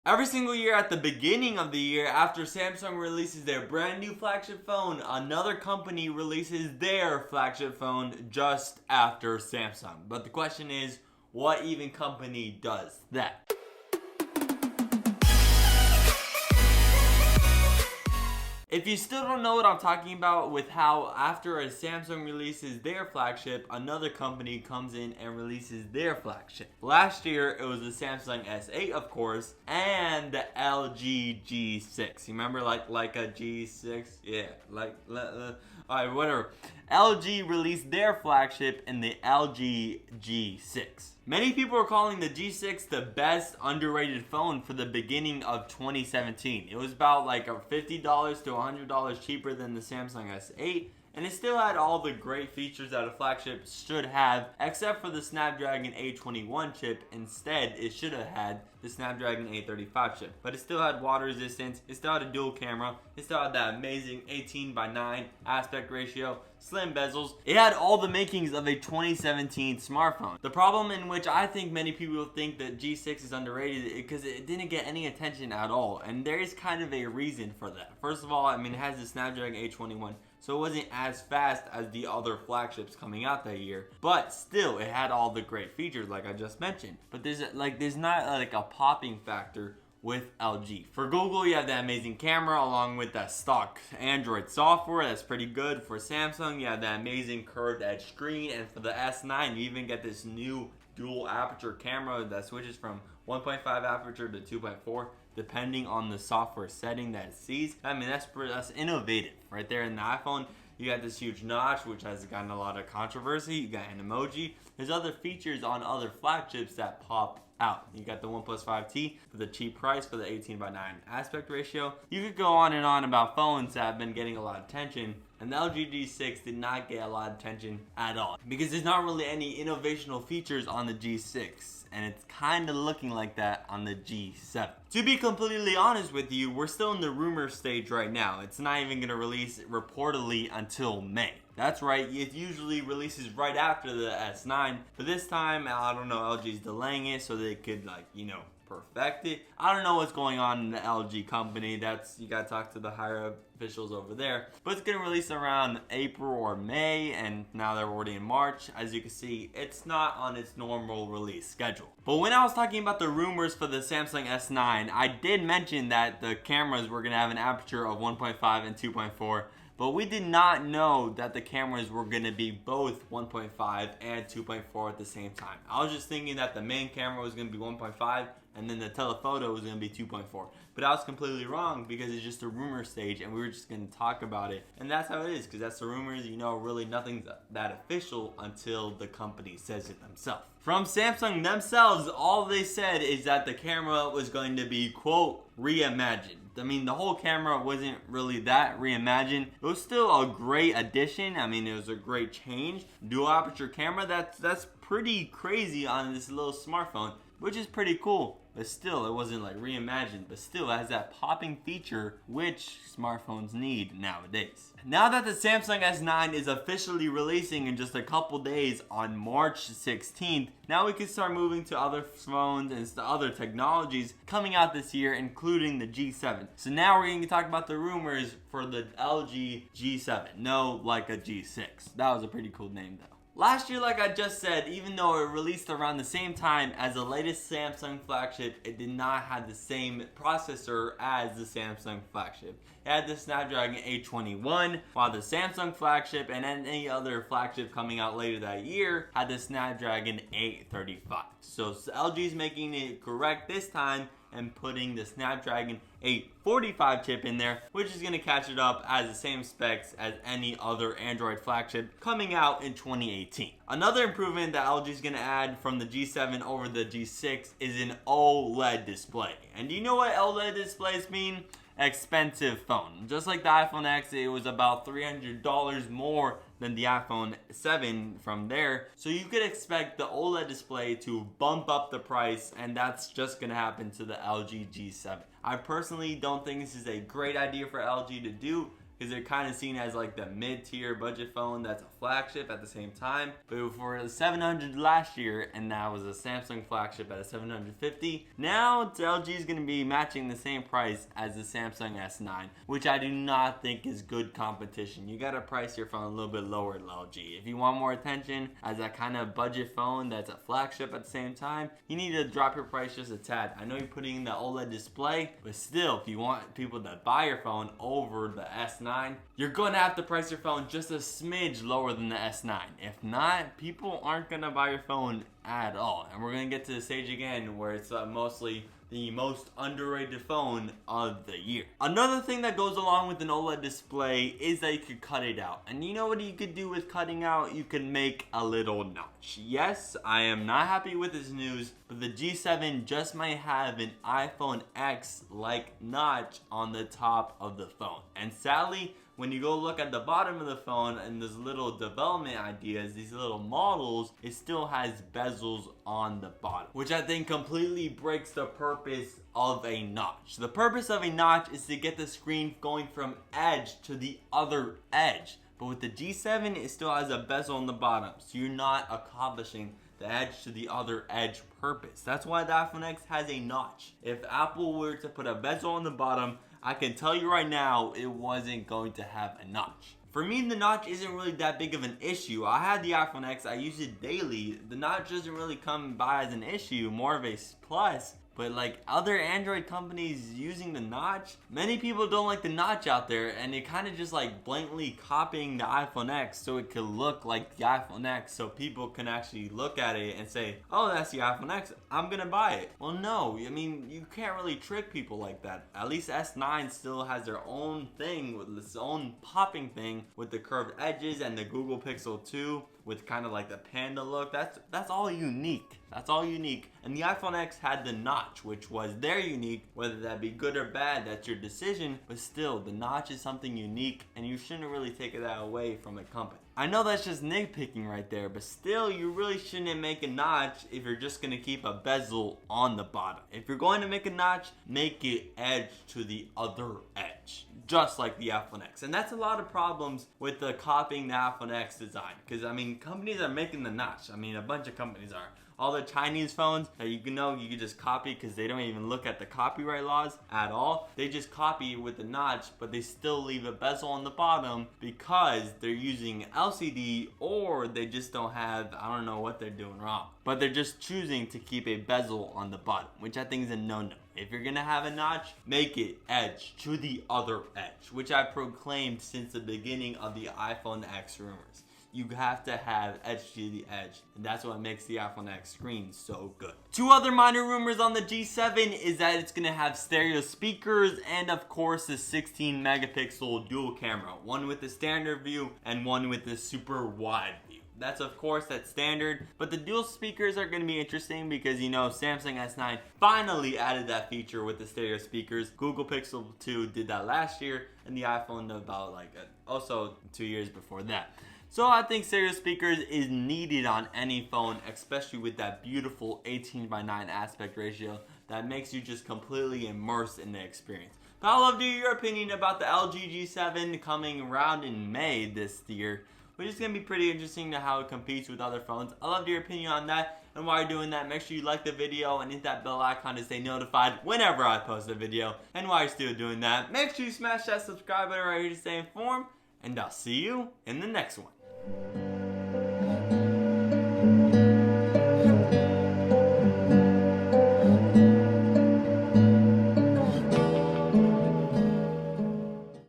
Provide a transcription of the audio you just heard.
Every single year at the beginning of the year, after Samsung releases their brand new flagship phone, another company releases their flagship phone just after Samsung. But the question is, what even company does that? If you still don't know what I'm talking about with how after a Samsung releases their flagship, another company comes in and releases their flagship. Last year, it was the Samsung S8, of course, and the LG G6. You remember like a G6? Yeah, alright, whatever. LG released their flagship in the LG G6. Many people are calling the G6 the best underrated phone for the beginning of 2017. It was about like a $50 to $100 cheaper than the Samsung S8. And it still had all the great features that a flagship should have, except for the Snapdragon 821 chip. Instead, it should have had the Snapdragon 835 chip. But it still had water resistance, it still had a dual camera, it still had that amazing 18:9 aspect ratio, slim bezels. It had all the makings of a 2017 smartphone. The problem in which I think many people think that G6 is underrated is because it didn't get any attention at all. And there is kind of a reason for that. First of all, I mean, it has the Snapdragon 821. So it wasn't as fast as the other flagships coming out that year, but still it had all the great features like I just mentioned. But there's not like a popping factor with LG. For Google, you have that amazing camera along with that stock Android software that's pretty good. For Samsung, you have that amazing curved edge screen, and for the S9, you even get this new dual aperture camera that switches from 1.5 aperture to 2.4 depending on the software setting that it sees. I mean, that's innovative right there. In the iPhone, you got this huge notch which has gotten a lot of controversy. You got an emoji. There's other features on other flagships that pop out. You got the OnePlus 5T for the cheap price for the 18:9 aspect ratio. You could go on and on about phones that have been getting a lot of attention, and the LG G6 did not get a lot of attention at all because there's not really any innovational features on the G6, and it's kind of looking like that on the G7. To be completely honest with you, we're still in the rumor stage right now. It's not even going to release reportedly until May. That's right, it usually releases right after the S9, but this time, I don't know, LG's delaying it so they could, perfect it. I don't know what's going on in the LG company. You gotta talk to the higher officials over there. But it's gonna release around April or May, and now they're already in March. As you can see, it's not on its normal release schedule. But when I was talking about the rumors for the Samsung S9, I did mention that the cameras were gonna have an aperture of 1.5 and 2.4. But we did not know that the cameras were going to be both 1.5 and 2.4 at the same time. I was just thinking that the main camera was going to be 1.5 and then the telephoto was going to be 2.4. But I was completely wrong because it's just a rumor stage and we were just going to talk about it. And that's how it is, because that's the rumors. Really nothing's that official until the company says it themselves. From Samsung themselves, all they said is that the camera was going to be, quote, reimagined. I mean, the whole camera wasn't really that reimagined. It was still a great addition. I mean, it was a great change. Dual aperture camera, that's pretty crazy on this little smartphone, which is pretty cool. But still, it wasn't like reimagined, but still it has that popping feature which smartphones need nowadays. Now that the Samsung S9 is officially releasing in just a couple days on March 16th, now we can start moving to other phones and other technologies coming out this year, including the G7. So now we're going to talk about the rumors for the LG G7. No, like a G6. That was a pretty cool name though. Last year, like I just said, even though it released around the same time as the latest Samsung flagship, it did not have the same processor as the Samsung flagship. It had the Snapdragon 821, while the Samsung flagship and any other flagship coming out later that year had the Snapdragon 835. So LG is making it correct this time and putting the Snapdragon 845 chip in there, which is going to catch it up as the same specs as any other Android flagship coming out in 2018. Another improvement that LG is going to add from the G7 over the G6 is an OLED display. And do you know what OLED displays mean? Expensive phone. Just like the iPhone X, it was about $300 more than the iPhone 7 from there. So you could expect the OLED display to bump up the price, and that's just gonna happen to the LG G7. I personally don't think this is a great idea for LG to do, because they're kind of seen as like the mid-tier budget phone that's a flagship at the same time. But for the 700 last year, and that was a Samsung flagship at a 750, now LG is going to be matching the same price as the Samsung S9, which I do not think is good competition. You got to price your phone a little bit lower at LG. If you want more attention as that kind of budget phone that's a flagship at the same time, you need to drop your price just a tad. I know you're putting in the OLED display, but still, if you want people to buy your phone over the S9, you're going to have to price your phone just a smidge lower than the S9. If not, people aren't going to buy your phone at all. And we're going to get to the stage again where it's mostly the most underrated phone of the year. Another thing that goes along with an OLED display is that you could cut it out. And you know what you could do with cutting out? You could make a little notch. Yes, I am not happy with this news, but the G7 just might have an iPhone X-like notch on the top of the phone. And sadly, when you go look at the bottom of the phone and there's little development ideas, these little models, it still has bezels on the bottom, which I think completely breaks the purpose of a notch. The purpose of a notch is to get the screen going from edge to the other edge. But with the G7, it still has a bezel on the bottom, so you're not accomplishing the edge to the other edge purpose. That's why the iPhone X has a notch. If Apple were to put a bezel on the bottom, I can tell you right now, it wasn't going to have a notch. For me, the notch isn't really that big of an issue. I had the iPhone X, I use it daily. The notch doesn't really come by as an issue, more of a plus. But like other Android companies using the notch, many people don't like the notch out there, and it kind of just like blatantly copying the iPhone X so it could look like the iPhone X, so people can actually look at it and say, oh, that's the iPhone X, I'm gonna buy it. Well, no, I mean, you can't really trick people like that. At least S9 still has their own thing with its own popping thing with the curved edges, and the Google Pixel 2 with kind of like the panda look. That's all unique. That's all unique. And the iPhone X had the notch, which was their unique. Whether that be good or bad, that's your decision. But still, the notch is something unique, and you shouldn't really take that away from a company. I know that's just nitpicking right there, but still, you really shouldn't make a notch if you're just gonna keep a bezel on the bottom. If you're going to make a notch, make it edge to the other edge, just like the iPhone X. And that's a lot of problems with the copying the iPhone X design, because I mean, companies are making the notch. I mean, a bunch of companies are. All the Chinese phones that you can just copy, because they don't even look at the copyright laws at all. They just copy with the notch, but they still leave a bezel on the bottom because they're using LCD, or they just don't have, I don't know what they're doing wrong. But they're just choosing to keep a bezel on the bottom, which I think is a no-no. If you're gonna have a notch, make it edge to the other edge, which I proclaimed since the beginning of the iPhone X rumors. You have to have edge to the edge, and that's what makes the iPhone X screen so good. Two other minor rumors on the G7 is that it's gonna have stereo speakers, and of course the 16 megapixel dual camera, one with the standard view and one with the super wide view. That's of course that's standard, but the dual speakers are going to be interesting because, you know, Samsung S9 finally added that feature with the stereo speakers. Google Pixel 2 did that last year, and the iPhone about also 2 years before that. So I think stereo speakers is needed on any phone, especially with that beautiful 18:9 aspect ratio that makes you just completely immersed in the experience. But I'd love to hear your opinion about the LG G7 coming around in May this year, which is going to be pretty interesting to how it competes with other phones. I'd love your opinion on that. And while you're doing that, make sure you like the video and hit that bell icon to stay notified whenever I post a video. And while you're still doing that, make sure you smash that subscribe button right here to stay informed. And I'll see you in the next one.